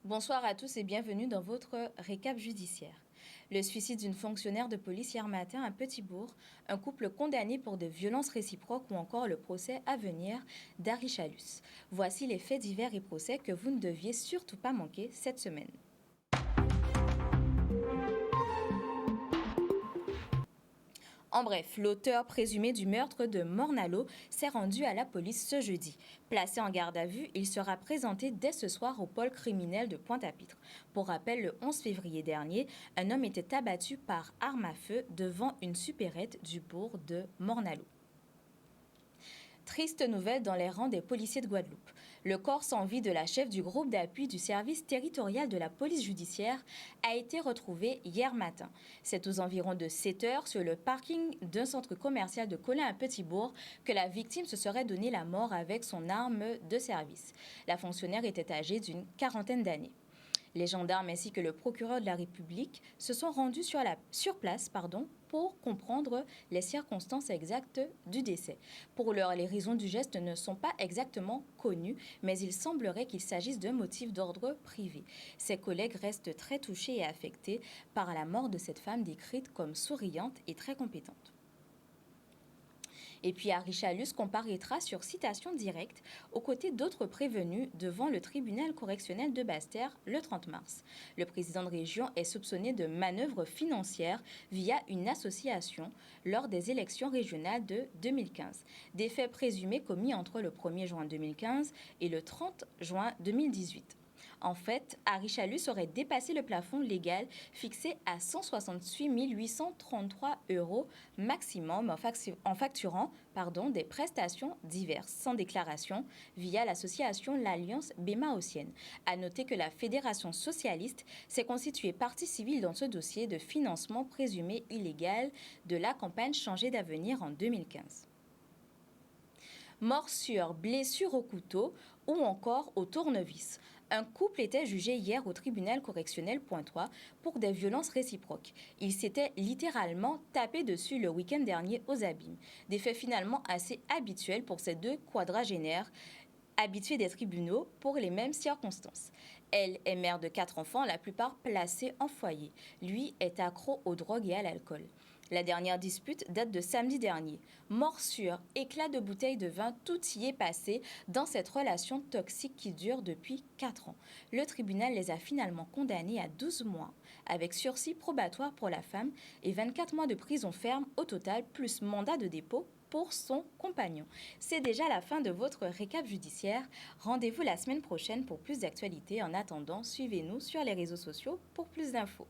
Bonsoir à tous et bienvenue dans votre récap judiciaire. Le suicide d'une fonctionnaire de police hier matin à Petit-Bourg, un couple condamné pour de violences réciproques ou encore le procès à venir d'Harry Chalus. Voici les faits divers et procès que vous ne deviez surtout pas manquer cette semaine. En bref, l'auteur présumé du meurtre de Mornalo s'est rendu à la police ce jeudi. Placé en garde à vue, il sera présenté dès ce soir au pôle criminel de Pointe-à-Pitre. Pour rappel, le 11 février dernier, un homme était abattu par arme à feu devant une supérette du bourg de Mornalo. Triste nouvelle dans les rangs des policiers de Guadeloupe. Le corps sans vie de la chef du groupe d'appui du service territorial de la police judiciaire a été retrouvé hier matin. C'est aux environs de 7 heures sur le parking d'un centre commercial de Colin à Petit-Bourg que la victime se serait donné la mort avec son arme de service. La fonctionnaire était âgée d'une quarantaine d'années. Les gendarmes ainsi que le procureur de la République se sont rendus sur place pour comprendre les circonstances exactes du décès. Pour l'heure, les raisons du geste ne sont pas exactement connues, mais il semblerait qu'il s'agisse d'un motif d'ordre privé. Ses collègues restent très touchés et affectés par la mort de cette femme décrite comme souriante et très compétente. Et puis Harry Chalus comparaîtra sur citation directe aux côtés d'autres prévenus devant le tribunal correctionnel de Basse-Terre le 30 mars. Le président de région est soupçonné de manœuvres financières via une association lors des élections régionales de 2015. Des faits présumés commis entre le 1er juin 2015 et le 30 juin 2018. En fait, Harry Chalus aurait dépassé le plafond légal fixé à 168 833 € maximum en facturant des prestations diverses, sans déclaration, via l'association l'Alliance Béma-Haussienne. À noter que la Fédération socialiste s'est constituée partie civile dans ce dossier de financement présumé illégal de la campagne Changer d'avenir en 2015. Morsure, blessure au couteau ou encore au tournevis. Un couple était jugé hier au tribunal correctionnel Pointois pour des violences réciproques. Il s'était littéralement tapé dessus le week-end dernier aux Abîmes. Des faits finalement assez habituels pour ces deux quadragénaires habitués des tribunaux pour les mêmes circonstances. Elle est mère de 4 enfants, la plupart placés en foyer. Lui est accro aux drogues et à l'alcool. La dernière dispute date de samedi dernier. Morsure, éclat de bouteille de vin, tout y est passé dans cette relation toxique qui dure depuis 4 ans. Le tribunal les a finalement condamnés à 12 mois, avec sursis probatoire pour la femme et 24 mois de prison ferme au total, plus mandat de dépôt pour son compagnon. C'est déjà la fin de votre récap judiciaire. Rendez-vous la semaine prochaine pour plus d'actualités. En attendant, suivez-nous sur les réseaux sociaux pour plus d'infos.